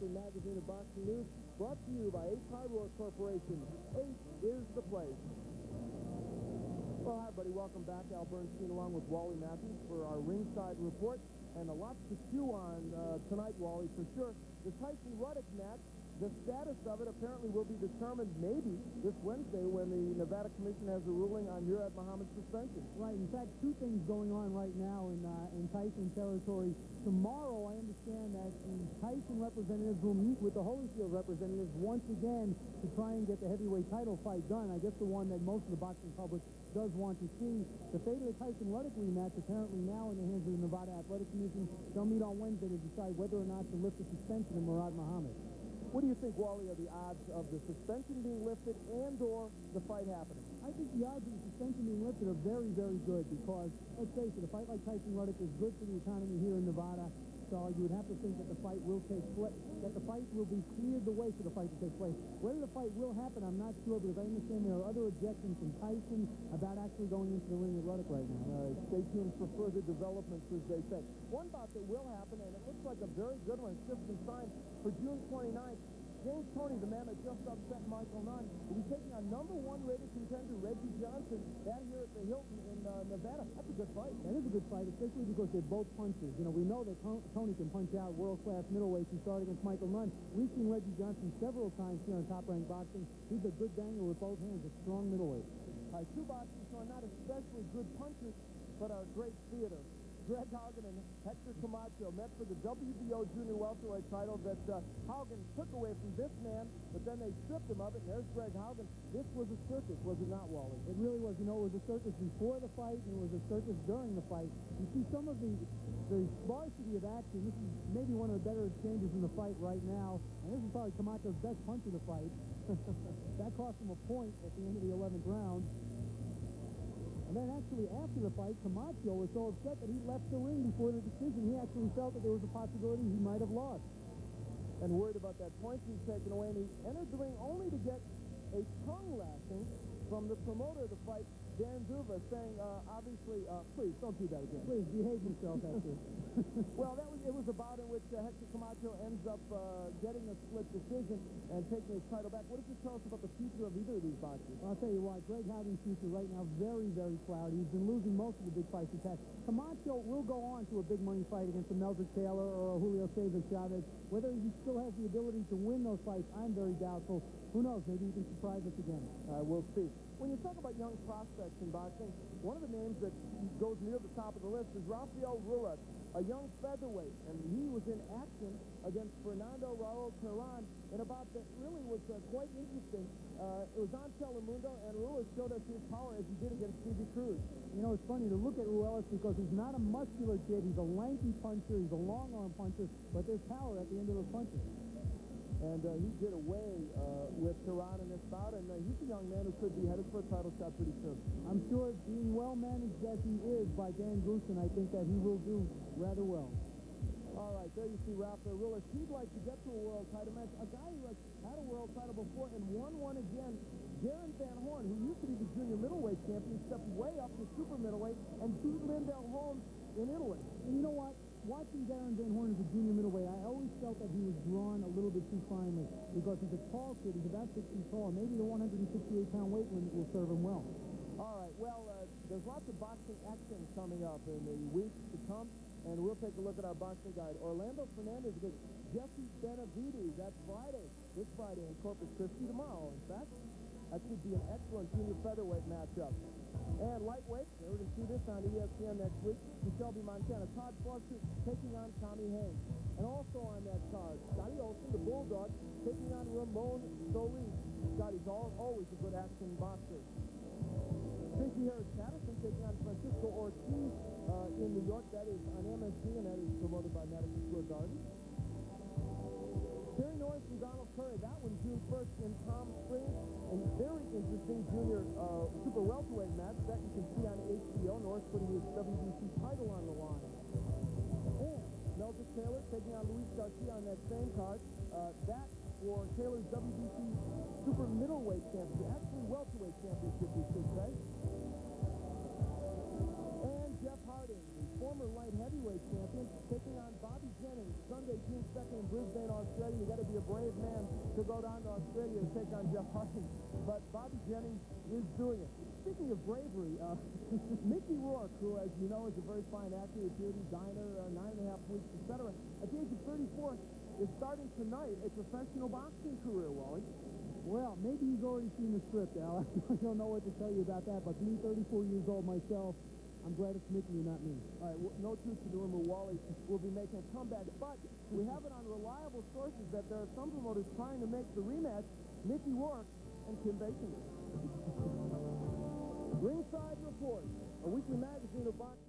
Weekly magazine of boxing news, brought to you by Ace Hardware Corporation. Ace is the place. Well, hi, buddy. Welcome back. Al Bernstein along with Wally Matthews for our Ringside Report. And a lot to chew on tonight, Wally, for sure. The Tyson-Ruddock match, the status of it apparently will be determined maybe this Wednesday when the Nevada Commission has a ruling on Murad Muhammad's suspension. Right. In fact, two things going on right now in Tyson territory. Tomorrow, I understand that the Tyson representatives will meet with the Holyfield representatives once again to try and get the heavyweight title fight done. I guess the one that most of the boxing public does want to see. The fate of the Tyson-Ruddock rematch apparently now in the hands of the Nevada Athletic Commission. They'll meet on Wednesday to decide whether or not to lift the suspension of Murad Muhammad. What do you think, Wally, are the odds of the suspension being lifted and or the fight happening? I think the odds of the suspension being lifted are very, very good because, let's face it, a fight like Tyson-Ruddock is good for the economy here in Nevada. So you would have to think that the fight will take place, that the fight will be cleared the way for the fight to take place. Whether the fight will happen, I'm not sure, because I understand there are other objections from Tyson about actually going into the ring with Ruddock right now. Stay tuned for further developments, as they say. One bout that will happen, and it looks like a very good one, it's just been signed for June 29th. James Toney, the man that just upset Michael Nunn, will be taking on #1 rated contender Reggie Johnson down here at the Hilton in Nevada. That's a good fight. That is a good fight, especially because they're both punchers. You know, we know that Toney can punch out world-class middleweights and start against Michael Nunn. We've seen Reggie Johnson several times here on Top Rank Boxing. He's a good banger with both hands, a strong middleweight. Two boxers who are not especially good punchers, but are great theater. Greg Haugen and Hector Camacho met for the WBO junior welterweight title that Haugen took away from this man, but then they stripped him of it, and there's Greg Haugen. This was a circus, was it not, Wally? It really was. You know, it was a circus before the fight, and it was a circus during the fight. You see some of the sparsity of action. This is maybe one of the better exchanges in the fight right now, and this is probably Camacho's best punch of the fight. That cost him a point at the end of the 11th round. And then actually after the fight, Camacho was so upset that he left the ring before the decision. He actually felt that there was a possibility he might have lost. And worried about that point being taken away, and he entered the ring only to get a tongue lashing from the promoter of the fight, Dan Zuba, saying, obviously, please, don't do that again. Please, behave yourself, Hector. Well, it was a bout in which Hector Camacho ends up getting a split decision and taking his title back. What does it tell us about the future of either of these boxers? Well, I'll tell you what, Greg Haugen's future right now, very, very cloudy. He's been losing most of the big fights he's had. Camacho will go on to a big money fight against a Melzer Taylor or a Julio Cesar Chavez. Whether he still has the ability to win those fights, I'm very doubtful. Who knows? Maybe he can surprise us again. We'll see. When you talk about young prospects in boxing, one of the names that goes near the top of the list is Rafael Ruiz, a young featherweight, and he was in action against Fernando Raul Terán in a bout that really was quite interesting. It was on Telemundo, and Ruiz showed us his power as he did against Stevie Cruz. You know, it's funny to look at Ruiz because he's not a muscular kid. He's a lanky puncher. He's a long-arm puncher, but there's power at the end of those punches. And he did away with Terán in this bout, and he's a young man who could be headed for a title shot pretty soon. I'm sure, being well-managed as he is by Dan Goosen, I think that he will do rather well. All right, there you see Rafael Ruiz. He'd like to get to a world title match. A guy who has had a world title before and won one again, Darren Van Horn, who used to be the junior middleweight champion, stepped way up to super middleweight and beat Lindell Holmes in Italy. And you know what? Watching Darren Van Horn as a junior middleweight, I always felt that he was drawn a little bit too finely because he's a tall kid. He's about 6 feet tall. Maybe the 168-pound weight limit will serve him well. All right, well, there's lots of boxing action coming up in the weeks to come, and we'll take a look at our boxing guide. Orlando Fernandez against Jesse Benavides. That's Friday, this Friday in Corpus Christi tomorrow, in fact. That should be an excellent junior featherweight matchup. And lightweight, we're going to see this on ESPN next week, in Shelby, Montana. Todd Foster taking on Tommy Haynes. And also on that card, Scotty Olsen, the Bulldog, taking on Ramon Solis. Scotty's always a good action boxer. Tracy Harris Patterson taking on Francisco Ortiz in New York. That is on MSG, and that is promoted by Madison Square Garden. Terry Norris and Donald Curry, that one June 1st in Palm Springs. And very interesting junior super welterweight match that you can see on HBO. Norris putting his WBC title on the line. And Melzer Taylor taking on Luis Garcia on that same card. That for Taylor's WBC super middleweight championship, actually welterweight championship, we should say. And Jeff Harding, the former light heavyweight champion, taking on Bobby Jennings Sunday, June 2nd in Brisbane, Australia. You got to be a brave man to go down to Australia to take on Jeff Haugen. But Bobby Jennings is doing it. Speaking of bravery, Mickey Rourke, who, as you know, is a very fine actor, appeared in Diner, 9.5 Weeks, etc., at the age of 34, is starting tonight a professional boxing career, Wally. Well, maybe he's already seen the script, Al. I don't know what to tell you about that, but being 34 years old myself, I'm glad it's Mickey and not me. All right, no truth to the rumor Wally will be making a comeback, but we have it on reliable sources that there are some promoters trying to make the rematch Mickey Rourke and Kim Basinger. Ringside Report, a weekly magazine of boxing.